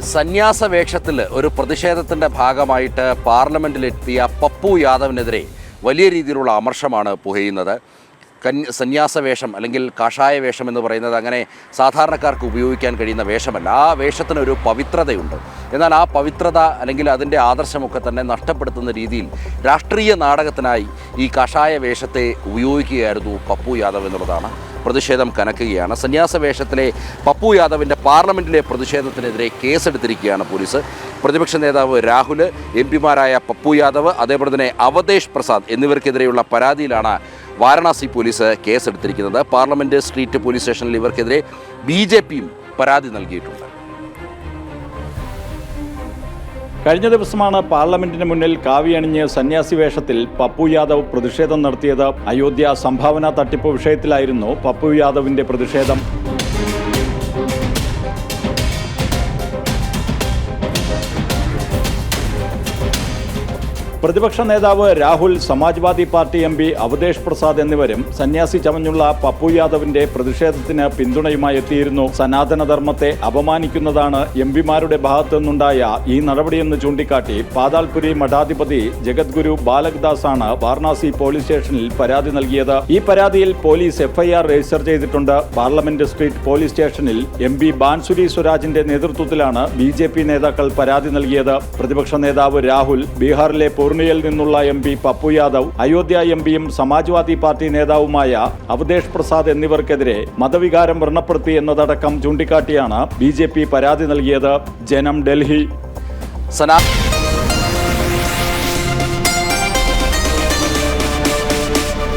സന്യാസ വേഷത്തിൽ ഒരു പ്രതിഷേധത്തിൻ്റെ ഭാഗമായിട്ട് പാർലമെൻറ്റിലെത്തിയ പപ്പു യാദവിനെതിരെ വലിയ രീതിയിലുള്ള അമർഷമാണ് പുകയുന്നത്. സന്യാസ വേഷം അല്ലെങ്കിൽ കാഷായ വേഷം എന്ന് പറയുന്നത് അങ്ങനെ സാധാരണക്കാർക്ക് ഉപയോഗിക്കാൻ കഴിയുന്ന വേഷമല്ല. ആ വേഷത്തിനൊരു പവിത്രതയുണ്ട്. എന്നാൽ ആ പവിത്രത അല്ലെങ്കിൽ അതിൻ്റെ ആദർശമൊക്കെ തന്നെ നഷ്ടപ്പെടുത്തുന്ന രീതിയിൽ രാഷ്ട്രീയ നാടകത്തിനായി ഈ കാഷായ വേഷത്തെ ഉപയോഗിക്കുകയായിരുന്നു പപ്പു യാദവ് എന്നുള്ളതാണ്. പ്രതിഷേധം കനക്കുകയാണ്. സന്യാസ വേഷത്തിലെ പപ്പു യാദവിൻ്റെ പാർലമെൻറ്റിലെ പ്രതിഷേധത്തിനെതിരെ കേസെടുത്തിരിക്കുകയാണ് പോലീസ്. പ്രതിപക്ഷ നേതാവ് രാഹുൽ, എം പിമാരായ പപ്പു യാദവ്, അതേപോലെ തന്നെ അവതേഷ് പ്രസാദ് എന്നിവർക്കെതിരെയുള്ള പരാതിയിലാണ് വാരണാസി പോലീസ് കേസെടുത്തിരിക്കുന്നത്. പാർലമെൻറ്റ് സ്ട്രീറ്റ് പോലീസ് സ്റ്റേഷനിൽ ഇവർക്കെതിരെ BJPയും പരാതി നൽകിയിട്ടുണ്ട്. കഴിഞ്ഞ ദിവസമാണ് പാർലമെന്റിന് മുന്നിൽ കാവിയണിഞ്ഞ് സന്യാസി വേഷത്തിൽ പപ്പു യാദവ് പ്രതിഷേധം നടത്തിയത്. അയോധ്യ സംഭാവന തട്ടിപ്പ് വിഷയത്തിലായിരുന്നു പപ്പു യാദവിന്റെ പ്രതിഷേധം. പ്രതിപക്ഷ നേതാവ് രാഹുൽ, സമാജ്വാദി പാർട്ടി MP അവതേഷ് പ്രസാദ് എന്നിവരും സന്യാസി ചമഞ്ഞുള്ള പപ്പു യാദവിന്റെ പ്രതിഷേധത്തിന് പിന്തുണയുമായി എത്തിയിരുന്നു. സനാതനധർമ്മത്തെ അപമാനിക്കുന്നതാണ് MPമാരുടെ ഭാഗത്തു നിന്നുണ്ടായ ഈ നടപടിയെന്ന് ചൂണ്ടിക്കാട്ടി പാതാൽപുരി മഠാധിപതി ജഗദ്ഗുരു ബാലകദാസാണ് വാരണാസി പോലീസ് സ്റ്റേഷനിൽ പരാതി നൽകിയത്. ഈ പരാതിയിൽ പോലീസ് FIR രജിസ്റ്റർ ചെയ്തിട്ടുണ്ട്. പാർലമെന്റ് സ്ട്രീറ്റ് പോലീസ് സ്റ്റേഷനിൽ MP ബാൻസുരി സ്വരാജിന്റെ നേതൃത്വത്തിലാണ് BJP നേതാക്കൾ പരാതി നൽകിയത്. പ്രതിപക്ഷ നേതാവ് രാഹുൽ, ബീഹാറിലെ പൂർണിയയിൽ നിന്നുള്ള MP പപ്പു യാദവ്, അയോധ്യ MPയും സമാജ്വാദി പാർട്ടി നേതാവുമായ അവതേഷ് പ്രസാദ് എന്നിവർക്കെതിരെ മതവികാരം വ്രണപ്പെടുത്തി എന്നതടക്കം ചൂണ്ടിക്കാട്ടിയാണ് BJP പരാതി നൽകിയത്. ജനം, ഡൽഹി.